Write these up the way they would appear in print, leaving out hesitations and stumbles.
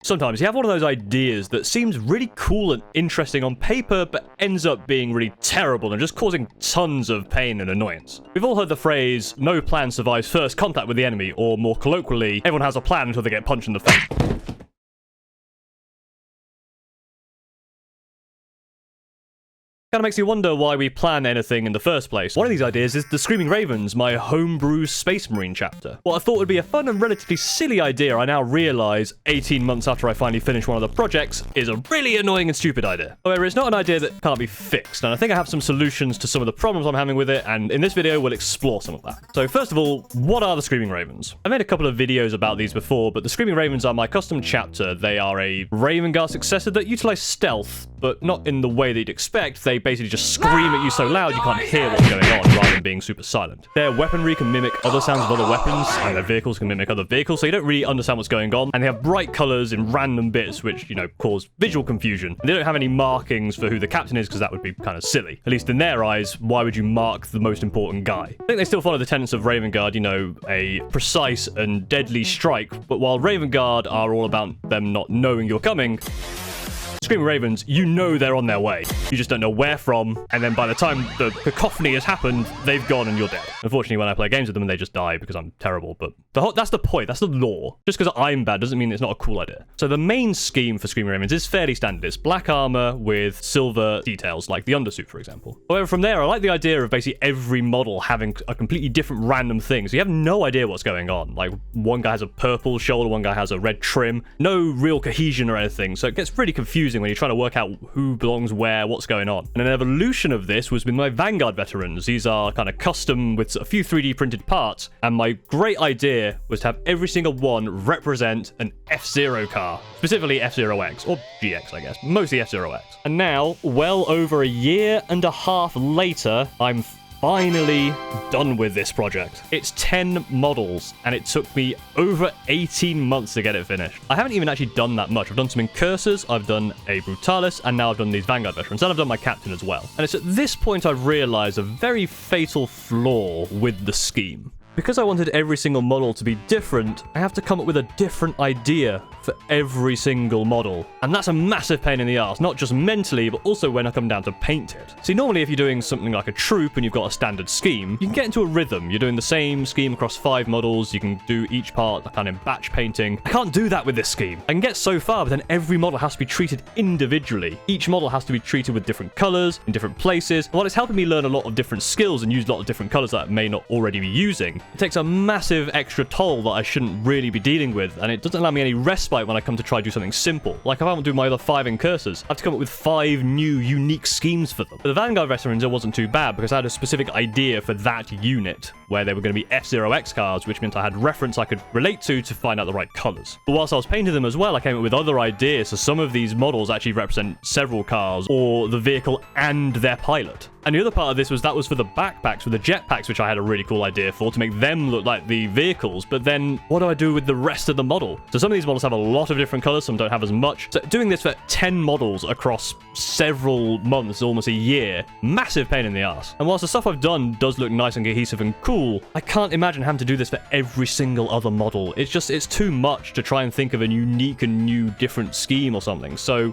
Sometimes you have one of those ideas that seems really cool and interesting on paper, but ends up being really terrible and just causing tons of pain and annoyance. We've all heard the phrase, no plan survives first contact with the enemy, or more colloquially, everyone has a plan until they get punched in the face. Kind of makes you wonder why we plan anything in the first place. One of these ideas is the Screaming Ravens, my homebrew Space Marine chapter. What I thought would be a fun and relatively silly idea, I now realise, 18 months after I finally finish one of the projects, is a really annoying and stupid idea. However, it's not an idea that can't be fixed, and I think I have some solutions to some of the problems I'm having with it, and in this video, we'll explore some of that. So first of all, what are the Screaming Ravens? I made a couple of videos about these before, but the Screaming Ravens are my custom chapter. They are a Vanguard successor that utilise stealth, but not in the way that you'd expect. They basically just scream at you so loud you can't hear what's going on, rather than being super silent. Their weaponry can mimic other sounds of other weapons, and their vehicles can mimic other vehicles, so you don't really understand what's going on. And they have bright colours in random bits, which, you know, cause visual confusion. And they don't have any markings for who the captain is, because that would be kind of silly. At least in their eyes, why would you mark the most important guy? I think they still follow the tenets of Vanguard, you know, a precise and deadly strike, but while Vanguard are all about them not knowing you're coming, Screaming Ravens, you know they're on their way. You just don't know where from, and then by the time the cacophony has happened, they've gone and you're dead. Unfortunately, when I play games with them, they just die because I'm terrible, but that's the point, that's the law. Just because I'm bad doesn't mean it's not a cool idea. So the main scheme for Screaming Ravens is fairly standard. It's black armor with silver details, like the undersuit, for example. However, from there, I like the idea of basically every model having a completely different random thing, so you have no idea what's going on. Like, one guy has a purple shoulder, one guy has a red trim, no real cohesion or anything, so it gets pretty confusing when you're trying to work out who belongs where, what's going on. And an evolution of this was with my Vanguard Veterans. These are kind of custom with a few 3D printed parts, and my great idea was to have every single one represent an F-Zero car, specifically F-Zero X, or GX, I guess, mostly F-Zero X. And now, well over a year and a half later, I'm finally done with this project. It's 10 models, and it took me over 18 months to get it finished. I haven't even actually done that much. I've done some Incursors, I've done a Brutalis, and now I've done these Vanguard Veterans, and I've done my Captain as well. And it's at this point I've realized a very fatal flaw with the scheme. Because I wanted every single model to be different, I have to come up with a different idea for every single model. And that's a massive pain in the arse, not just mentally, but also when I come down to paint it. See, normally if you're doing something like a troop and you've got a standard scheme, you can get into a rhythm. You're doing the same scheme across 5 models, you can do each part kind of batch painting. I can't do that with this scheme. I can get so far, but then every model has to be treated individually. Each model has to be treated with different colors, in different places. And while it's helping me learn a lot of different skills and use a lot of different colors that I may not already be using, it takes a massive extra toll that I shouldn't really be dealing with, and it doesn't allow me any respite when I come to try to do something simple. Like if I want to do my other 5 Incursors, I have to come up with 5 new, unique schemes for them. But the Vanguard Veterans, it wasn't too bad, because I had a specific idea for that unit, where they were going to be F-Zero X cars, which meant I had reference I could relate to find out the right colors. But whilst I was painting them as well, I came up with other ideas, so some of these models actually represent several cars, or the vehicle and their pilot. And the other part of this was for the backpacks, with the jetpacks, which I had a really cool idea for, to make them look like the vehicles. But then, what do I do with the rest of the model? So some of these models have a lot of different colors, some don't have as much. So doing this for 10 models across several months, almost a year, massive pain in the ass. And whilst the stuff I've done does look nice and cohesive and cool, I can't imagine having to do this for every single other model. It's too much to try and think of a unique and new different scheme or something. So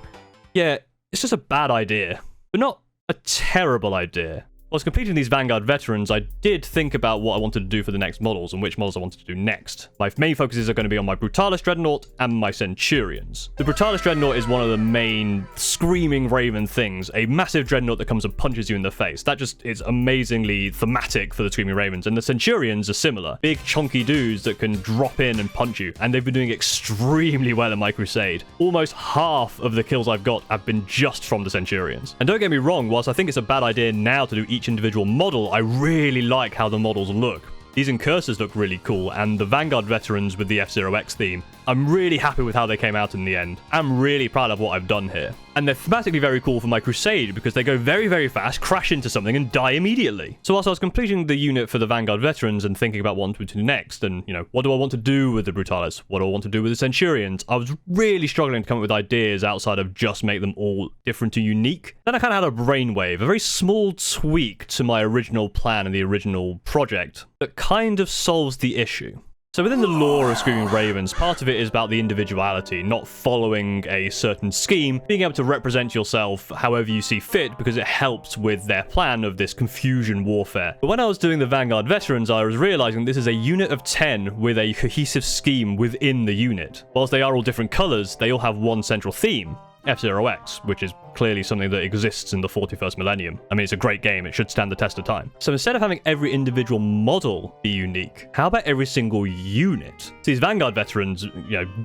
yeah, it's just a bad idea, but not a terrible idea. Whilst completing these Vanguard Veterans, I did think about what I wanted to do for the next models and which models I wanted to do next. My main focuses are going to be on my Brutalis Dreadnought and my Centurions. The Brutalis Dreadnought is one of the main Screaming Raven things, a massive Dreadnought that comes and punches you in the face. That just is amazingly thematic for the Screaming Ravens, and the Centurions are similar. Big chunky dudes that can drop in and punch you, and they've been doing extremely well in my Crusade. Almost half of the kills I've got have been just from the Centurions. And don't get me wrong, whilst I think it's a bad idea now to do each individual model, I really like how the models look. These Incursors look really cool, and the Vanguard Veterans with the F-Zero X theme, I'm really happy with how they came out in the end. I'm really proud of what I've done here. And they're thematically very cool for my Crusade, because they go very, very fast, crash into something, and die immediately. So whilst I was completing the unit for the Vanguard Veterans and thinking about what to do next, and, you know, what do I want to do with the Brutalis? What do I want to do with the Centurions? I was really struggling to come up with ideas outside of just make them all different and unique. Then I kind of had a brainwave, a very small tweak to my original plan and the original project that kind of solves the issue. So within the lore of Screaming Ravens, part of it is about the individuality, not following a certain scheme, being able to represent yourself however you see fit because it helps with their plan of this confusion warfare. But when I was doing the Vanguard Veterans, I was realizing this is a unit of 10 with a cohesive scheme within the unit. Whilst they are all different colors, they all have one central theme. F-Zero-X, which is clearly something that exists in the 41st millennium. I mean, it's a great game. It should stand the test of time. So instead of having every individual model be unique, how about every single unit? So these Vanguard Veterans,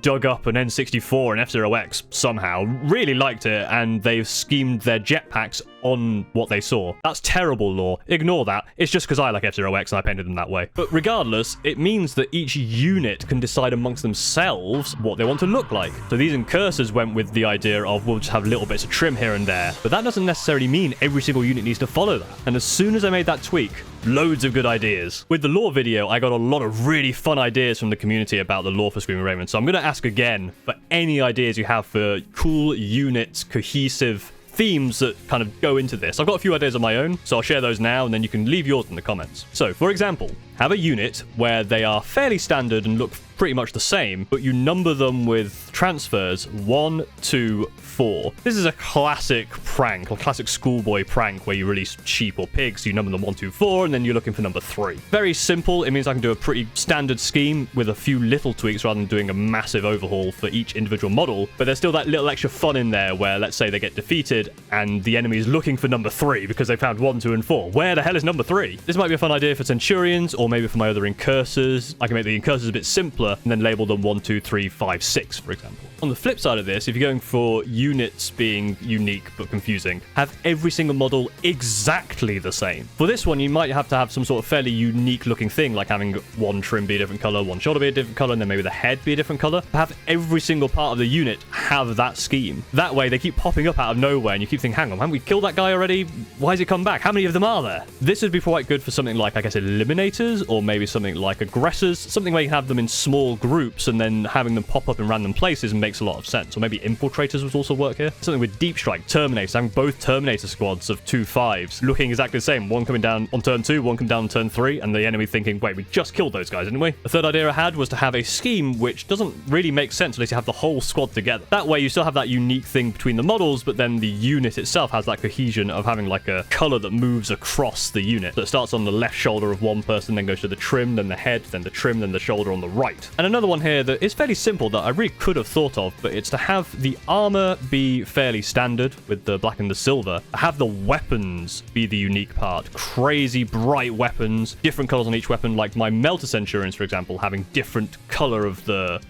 dug up an N64 and F-Zero-X somehow, really liked it, and they've schemed their jetpacks on what they saw. That's terrible lore. Ignore that. It's just because I like F-Zero-X and I painted them that way. But regardless, it means that each unit can decide amongst themselves what they want to look like. So these incursors went with the idea of we'll just have little bits of trim here and there. But that doesn't necessarily mean every single unit needs to follow that. And as soon as I made that tweak, loads of good ideas. With the lore video, I got a lot of really fun ideas from the community about the lore for Screaming Ravens. So I'm going to ask again for any ideas you have for cool units, cohesive themes that kind of go into this. I've got a few ideas of my own, so I'll share those now, and then you can leave yours in the comments. So, for example, have a unit where they are fairly standard and look pretty much the same, but you number them with transfers 1, 2, 4. This is a classic prank, or classic schoolboy prank where you release sheep or pigs, so you number them 1, 2, 4, and then you're looking for number 3. Very simple. It means I can do a pretty standard scheme with a few little tweaks rather than doing a massive overhaul for each individual model, but there's still that little extra fun in there where, let's say they get defeated and the enemy is looking for number 3 because they found 1, 2, and 4. Where the hell is number 3? This might be a fun idea for Centurions, or maybe for my other incursors. I can make the incursors a bit simpler and then label them 1, 2, 3, 5, 6, for example. On the flip side of this, if you're going for units being unique but confusing, have every single model exactly the same. For this one, you might have to have some sort of fairly unique looking thing, like having one trim be a different color, one shoulder be a different color, and then maybe the head be a different color. Have every single part of the unit have that scheme. That way, they keep popping up out of nowhere, and you keep thinking, hang on, haven't we killed that guy already? Why has he come back? How many of them are there? This would be quite good for something like, I guess, Eliminators, or maybe something like Aggressors, something where you can have them in small groups, and then having them pop up in random places makes a lot of sense. Or maybe Infiltrators would also work here. Something with Deep Strike, Terminators, having both Terminator squads of 2 5s looking exactly the same. One coming down on turn 2, one coming down on turn 3, and the enemy thinking, wait, we just killed those guys, didn't we? The third idea I had was to have a scheme which doesn't really make sense unless you have the whole squad together. That way you still have that unique thing between the models, but then the unit itself has that cohesion of having like a color that moves across the unit. So it starts on the left shoulder of one person, then goes to the trim, then the head, then the trim, then the shoulder on the right. And another one here that is fairly simple that I really could have thought of, but it's to have the armor be fairly standard with the black and the silver. Have the weapons be the unique part. Crazy bright weapons, different colors on each weapon, like my Melter Centurions, for example, having different color of the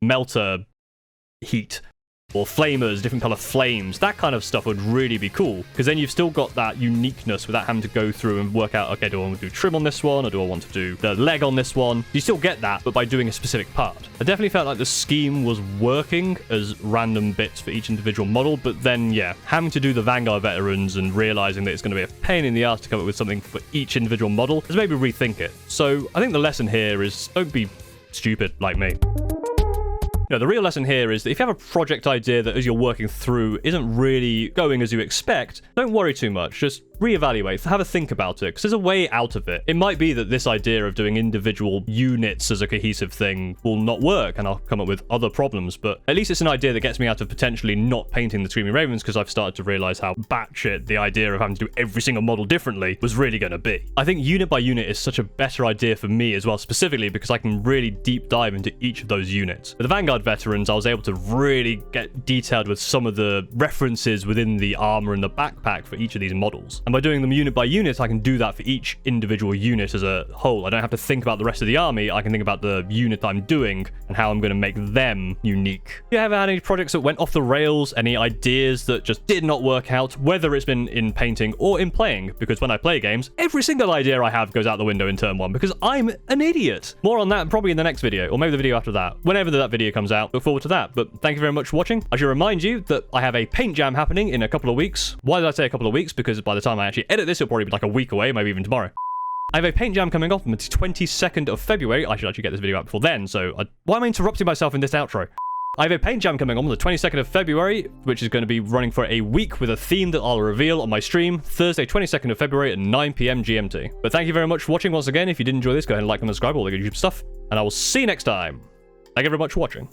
melter heat. Or flamers, different color flames. That kind of stuff would really be cool, because then you've still got that uniqueness without having to go through and work out, okay, do I want to do trim on this one, or do I want to do the leg on this one? You still get that, but by doing a specific part. I definitely felt like the scheme was working as random bits for each individual model, but then, yeah, having to do the Vanguard Veterans and realizing that it's going to be a pain in the ass to come up with something for each individual model has made me rethink it. So I think the lesson here is don't be stupid like me. No, the real lesson here is that if you have a project idea that as you're working through isn't really going as you expect, don't worry too much. Just reevaluate, have a think about it, because there's a way out of it. It might be that this idea of doing individual units as a cohesive thing will not work, and I'll come up with other problems, but at least it's an idea that gets me out of potentially not painting the Screaming Ravens, because I've started to realize how batshit the idea of having to do every single model differently was really going to be. I think unit by unit is such a better idea for me as well, specifically because I can really deep dive into each of those units. With the Vanguard Veterans, I was able to really get detailed with some of the references within the armor and the backpack for each of these models. And by doing them unit by unit, I can do that for each individual unit as a whole. I don't have to think about the rest of the army. I can think about the unit I'm doing and how I'm going to make them unique. If you ever had any projects that went off the rails, any ideas that just did not work out, whether it's been in painting or in playing, because when I play games, every single idea I have goes out the window in turn 1 because I'm an idiot. More on that probably in the next video, or maybe the video after that. Whenever that video comes out, look forward to that. But thank you very much for watching. I should remind you that I have a paint jam happening in a couple of weeks. Why did I say a couple of weeks? Because by the time I actually edit this, it'll probably be like a week away, maybe even tomorrow. I have a paint jam coming off on the 22nd of February. I should actually get this video out before then, so why am I interrupting myself in this outro? I have a paint jam coming on the 22nd of February, which is going to be running for a week with a theme that I'll reveal on my stream Thursday, 22nd of February at 9 PM GMT. But thank you very much for watching once again. If you did enjoy this, go ahead and like and subscribe, all the good YouTube stuff. and I will see you next time. Thank you very much for watching.